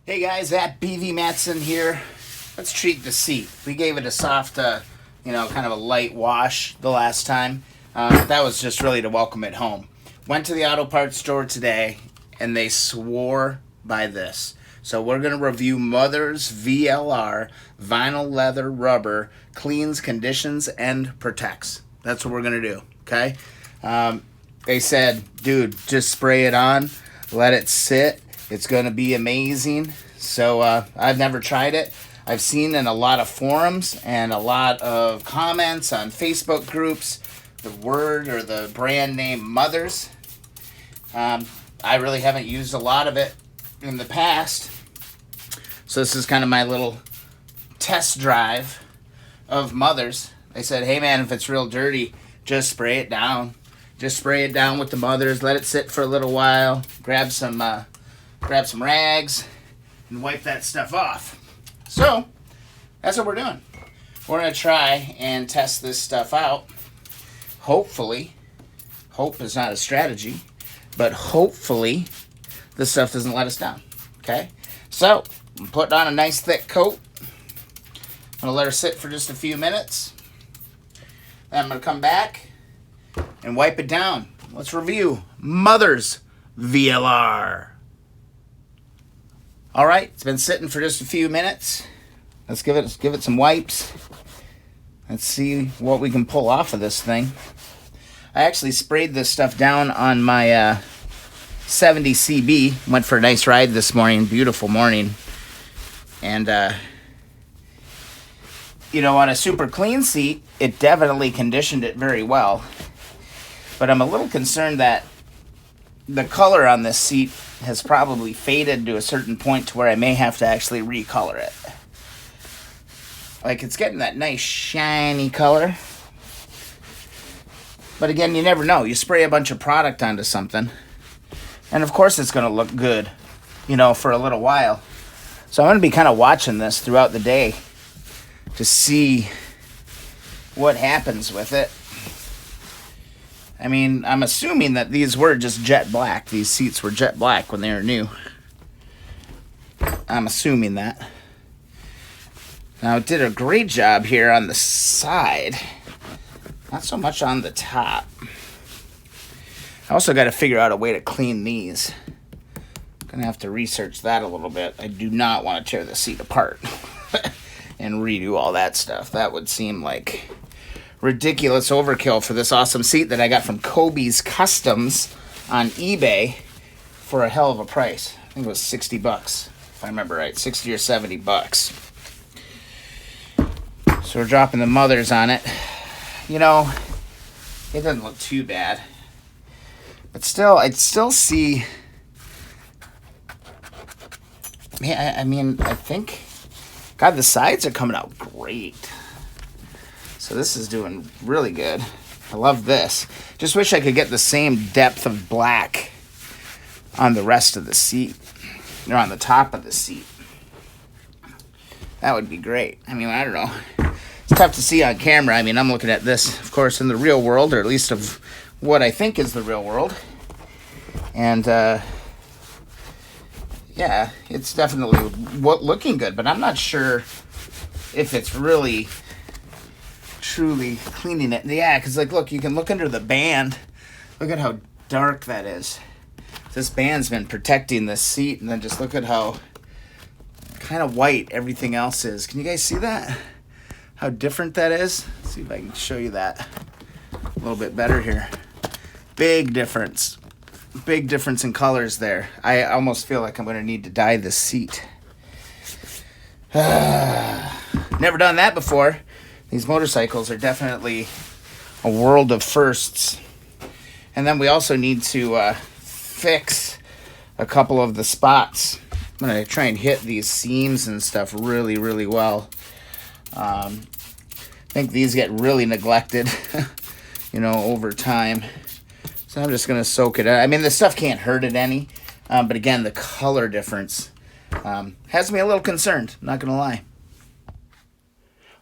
Hey guys, at BV Matson here. Let's treat the seat. We gave it a soft, kind of a light wash the last time. That was just really to welcome it home. Went to the auto parts store today, and they swore by this. So we're going to review Mothers VLR vinyl leather rubber cleans, conditions, and protects. That's what we're going to do, okay? They said, dude, just spray it on, let it sit. It's going to be amazing. So I've never tried it. I've seen in a lot of forums and a lot of comments on Facebook groups the word or the brand name Mothers. I really haven't used a lot of it in the past. So this is kind of my little test drive of Mothers. They said, hey man, if it's real dirty, just spray it down. Just spray it down with the Mothers. Let it sit for a little while. Grab some rags and wipe that stuff off. So that's what we're doing. We're going to try and test this stuff out. Hopefully, hope is not a strategy, but hopefully this stuff doesn't let us down. Okay? So I'm putting on a nice thick coat. I'm going to let her sit for just a few minutes. Then I'm going to come back and wipe it down. Let's review Mothers VLR. All right, it's been sitting for just a few minutes. Let's give it some wipes. Let's see what we can pull off of this thing. I actually sprayed this stuff down on my 70 CB. Went for a nice ride this morning, beautiful morning. And, on a super clean seat, it definitely conditioned it very well. But I'm a little concerned that the color on this seat has probably faded to a certain point to where I may have to actually recolor it. Like, it's getting that nice shiny color. But again, you never know. You spray a bunch of product onto something, and of course it's going to look good, for a little while. So I'm going to be kind of watching this throughout the day to see what happens with it. I mean, I'm assuming that these were just jet black. These seats were jet black when they were new. I'm assuming that. Now, it did a great job here on the side. Not so much on the top. I also got to figure out a way to clean these. I'm going to have to research that a little bit. I do not want to tear the seat apart and redo all that stuff. That would seem like ridiculous overkill for this awesome seat that I got from Kobe's Customs on eBay for a hell of a price. I think it was $60, if I remember right, 60 or $70. So we're dropping the Mothers on it. It doesn't look too bad, but still, I'd still see. I think, God, the sides are coming out great. So this is doing really good. I love this. Just wish I could get the same depth of black on the rest of the seat, or on the top of the seat. That would be great. I don't know. It's tough to see on camera. I'm looking at this, of course, in the real world, or at least of what I think is the real world. And, yeah, it's definitely looking good, but I'm not sure if it's really truly cleaning it. Yeah, because look, you can look under the band. Look at how dark that is. This band's been protecting this seat, and then just look at how kind of white everything else is. Can you guys see that? How different that is? Let's see if I can show you that a little bit better here. Big difference. Big difference in colors there. I almost feel like I'm going to need to dye this seat. Never done that before. These motorcycles are definitely a world of firsts. And then we also need to fix a couple of the spots. I'm going to try and hit these seams and stuff really, really well. I think these get really neglected, over time. So I'm just going to soak it out. This stuff can't hurt it any. But again, the color difference has me a little concerned. Not going to lie.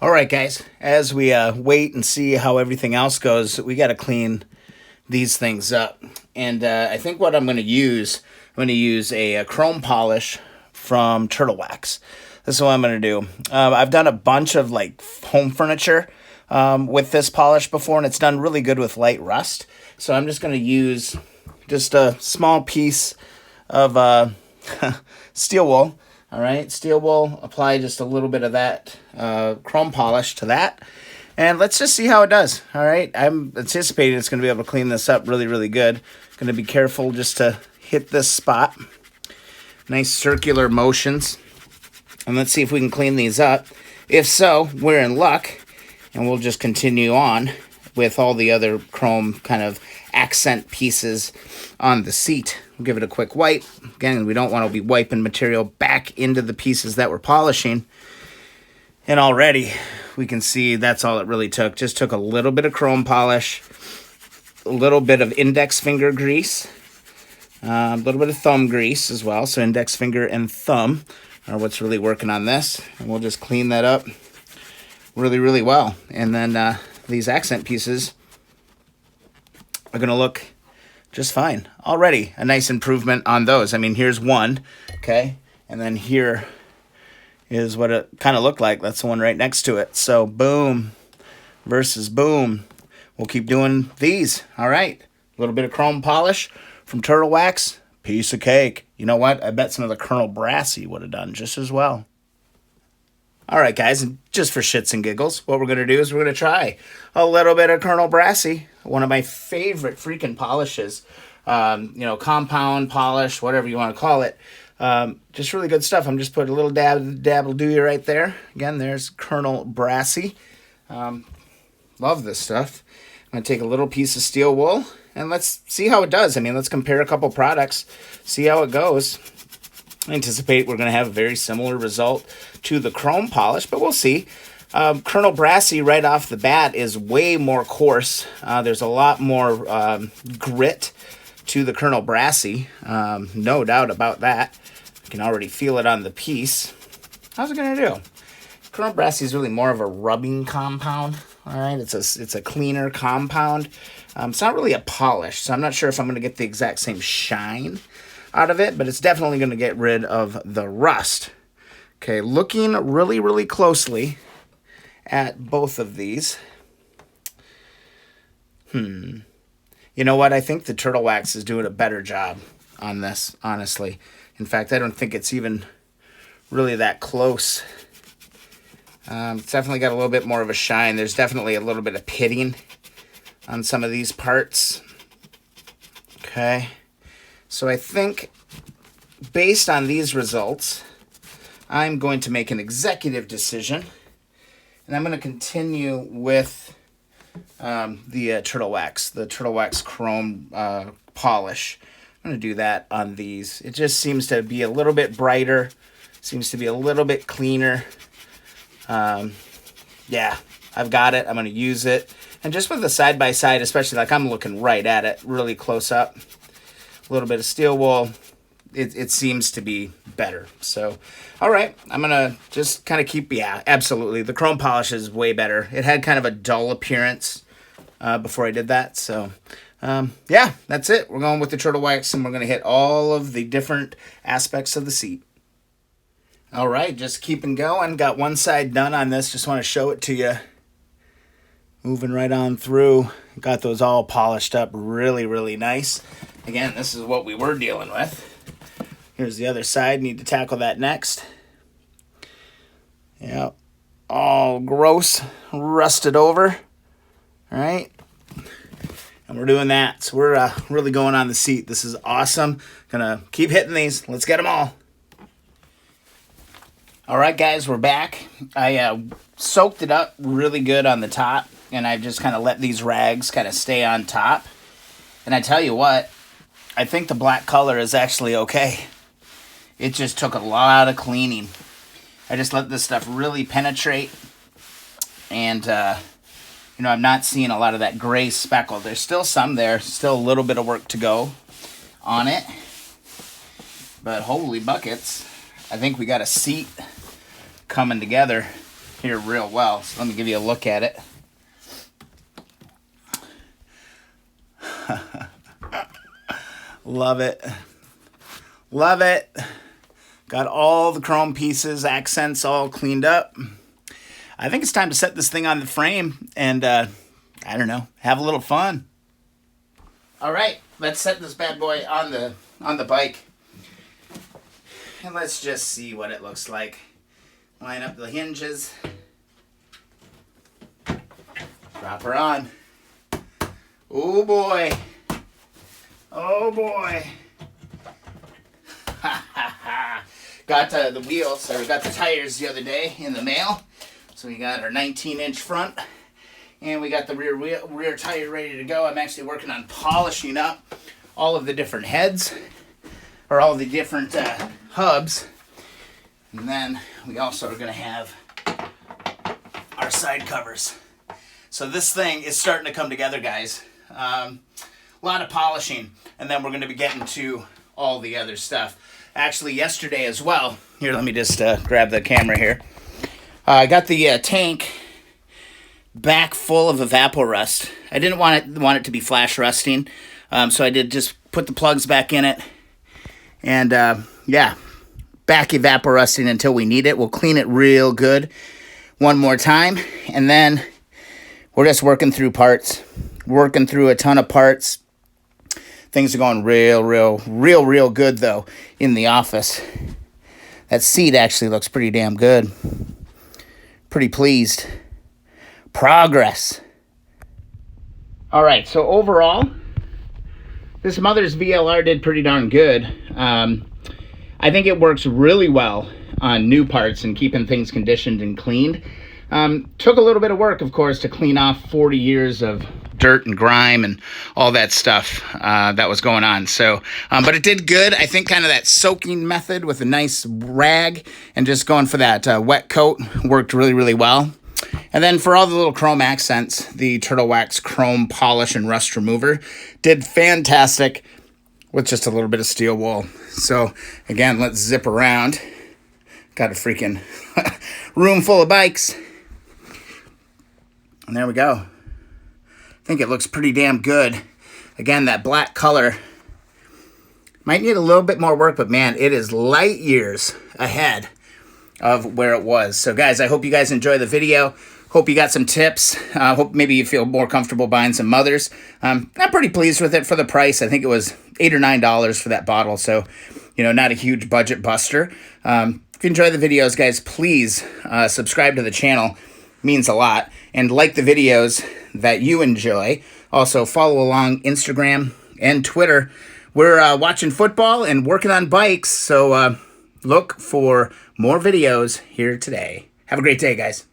All right, guys, as we wait and see how everything else goes, we got to clean these things up. And I think what I'm going to use a chrome polish from Turtle Wax. This is what I'm going to do. I've done a bunch of like home furniture with this polish before, and it's done really good with light rust. So I'm just going to use just a small piece of steel wool. All right, steel wool, apply just a little bit of that chrome polish to that. And let's just see how it does. All right, I'm anticipating it's going to be able to clean this up really, really good. Going to be careful just to hit this spot. Nice circular motions. And let's see if we can clean these up. If so, we're in luck. And we'll just continue on with all the other chrome kind of accent pieces on the seat. We'll give it a quick wipe. Again, we don't want to be wiping material back into the pieces that we're polishing. And already we can see that's all it really took. Just took a little bit of chrome polish, a little bit of index finger grease, a little bit of thumb grease as well. So index finger and thumb are what's really working on this. And we'll just clean that up really, really well. And then these accent pieces are going to look just fine. Already a nice improvement on those. I mean, here's one, okay? And then here is what it kind of looked like. That's the one right next to it. So boom versus boom. We'll keep doing these. All right. A little bit of chrome polish from Turtle Wax. Piece of cake. You know what? I bet some of the Colonel Brassy would have done just as well. All right, guys, and just for shits and giggles, what we're going to do is we're going to try a little bit of Colonel Brassy, one of my favorite freaking polishes. You know, compound polish, whatever you want to call it. Just really good stuff. I'm just putting a little dabble do you right there. Again, there's Colonel Brassy. Love this stuff. I'm going to take a little piece of steel wool, and let's see how it does. I mean, let's compare a couple products, see how it goes. I anticipate we're going to have a very similar result to the chrome polish, but we'll see. Colonel Brassy right off the bat is way more coarse. There's a lot more grit to the Colonel Brassy. No doubt about that. You can already feel it on the piece. How's it going to do? Colonel Brassy is really more of a rubbing compound. All right, it's a cleaner compound. It's not really a polish, so I'm not sure if I'm going to get the exact same shine out of it, but it's definitely going to get rid of the rust. Okay, looking really, really closely at both of these. You know what? I think the Turtle Wax is doing a better job on this, honestly. In fact, I don't think it's even really that close. It's definitely got a little bit more of a shine. There's definitely a little bit of pitting on some of these parts. Okay. So I think based on these results, I'm going to make an executive decision. And I'm going to continue with the Turtle Wax Chrome polish. I'm going to do that on these. It just seems to be a little bit brighter. Seems to be a little bit cleaner. Yeah, I've got it. I'm going to use it. And just with the side-by-side, especially like I'm looking right at it, really close up. A little bit of steel wool. It seems to be better. So, all right, I'm going to just kind of keep, yeah, absolutely. The chrome polish is way better. It had kind of a dull appearance before I did that. So, yeah, that's it. We're going with the Turtle Wax, and we're going to hit all of the different aspects of the seat. All right, just keeping going. Got one side done on this. Just want to show it to you. Moving right on through. Got those all polished up really, really nice. Again, this is what we were dealing with. Here's the other side. Need to tackle that next. Yep. All gross, rusted over. All right. And we're doing that. So we're really going on the seat. This is awesome. Gonna keep hitting these. Let's get them all. All right, guys, we're back. I soaked it up really good on the top, and I just kind of let these rags kind of stay on top. And I tell you what, I think the black color is actually okay. It just took a lot of cleaning. I just let this stuff really penetrate, and you know, I'm not seeing a lot of that gray speckle. There's still some there, still a little bit of work to go on it, but holy buckets, I think we got a seat coming together here real well. So let me give you a look at it. Love it. Love it. Got all the chrome pieces, accents all cleaned up. I think it's time to set this thing on the frame and, I don't know, have a little fun. All right, let's set this bad boy on the bike. And let's just see what it looks like. Line up the hinges. Drop her on. Oh boy. Oh boy. Got the wheels, or got the tires the other day in the mail. So we got our 19-inch front, and we got the rear tire ready to go. I'm actually working on polishing up all of the different heads, or all the different hubs. And then we also are going to have our side covers. So this thing is starting to come together, guys. A lot of polishing, and then we're going to be getting to all the other stuff. Actually, yesterday as well, here, let me just grab the camera here. I got the tank back full of evaporust. I didn't want it to be flash rusting, so I did just put the plugs back in it. And, yeah, back evaporusting until we need it. We'll clean it real good one more time, and then we're just working through parts. Working through a ton of parts. Things are going real good, though, in the office. That seat actually looks pretty damn good. Pretty pleased. Progress. All right, so overall, this Mothers VLR did pretty darn good. I think it works really well on new parts and keeping things conditioned and cleaned. Took a little bit of work, of course, to clean off 40 years of dirt and grime and all that stuff that was going on. So, but it did good. I think kind of that soaking method with a nice rag and just going for that wet coat worked really well. And then for all the little chrome accents, the Turtle Wax Chrome Polish and Rust Remover did fantastic with just a little bit of steel wool. So again, let's zip around. Got a freaking room full of bikes. And there we go. I think it looks pretty damn good. Again, that black color might need a little bit more work, but man, it is light years ahead of where it was. So guys, I hope you guys enjoy the video. Hope you got some tips. Hope maybe you feel more comfortable buying some Mothers. I'm pretty pleased with it for the price. I think it was $8 or $9 for that bottle. So, you know, not a huge budget buster. If you enjoy the videos, guys, please subscribe to the channel. Means a lot. And like the videos that you enjoy. Also follow along Instagram and Twitter. We're watching football and working on bikes. So look for more videos here today. Have a great day, guys.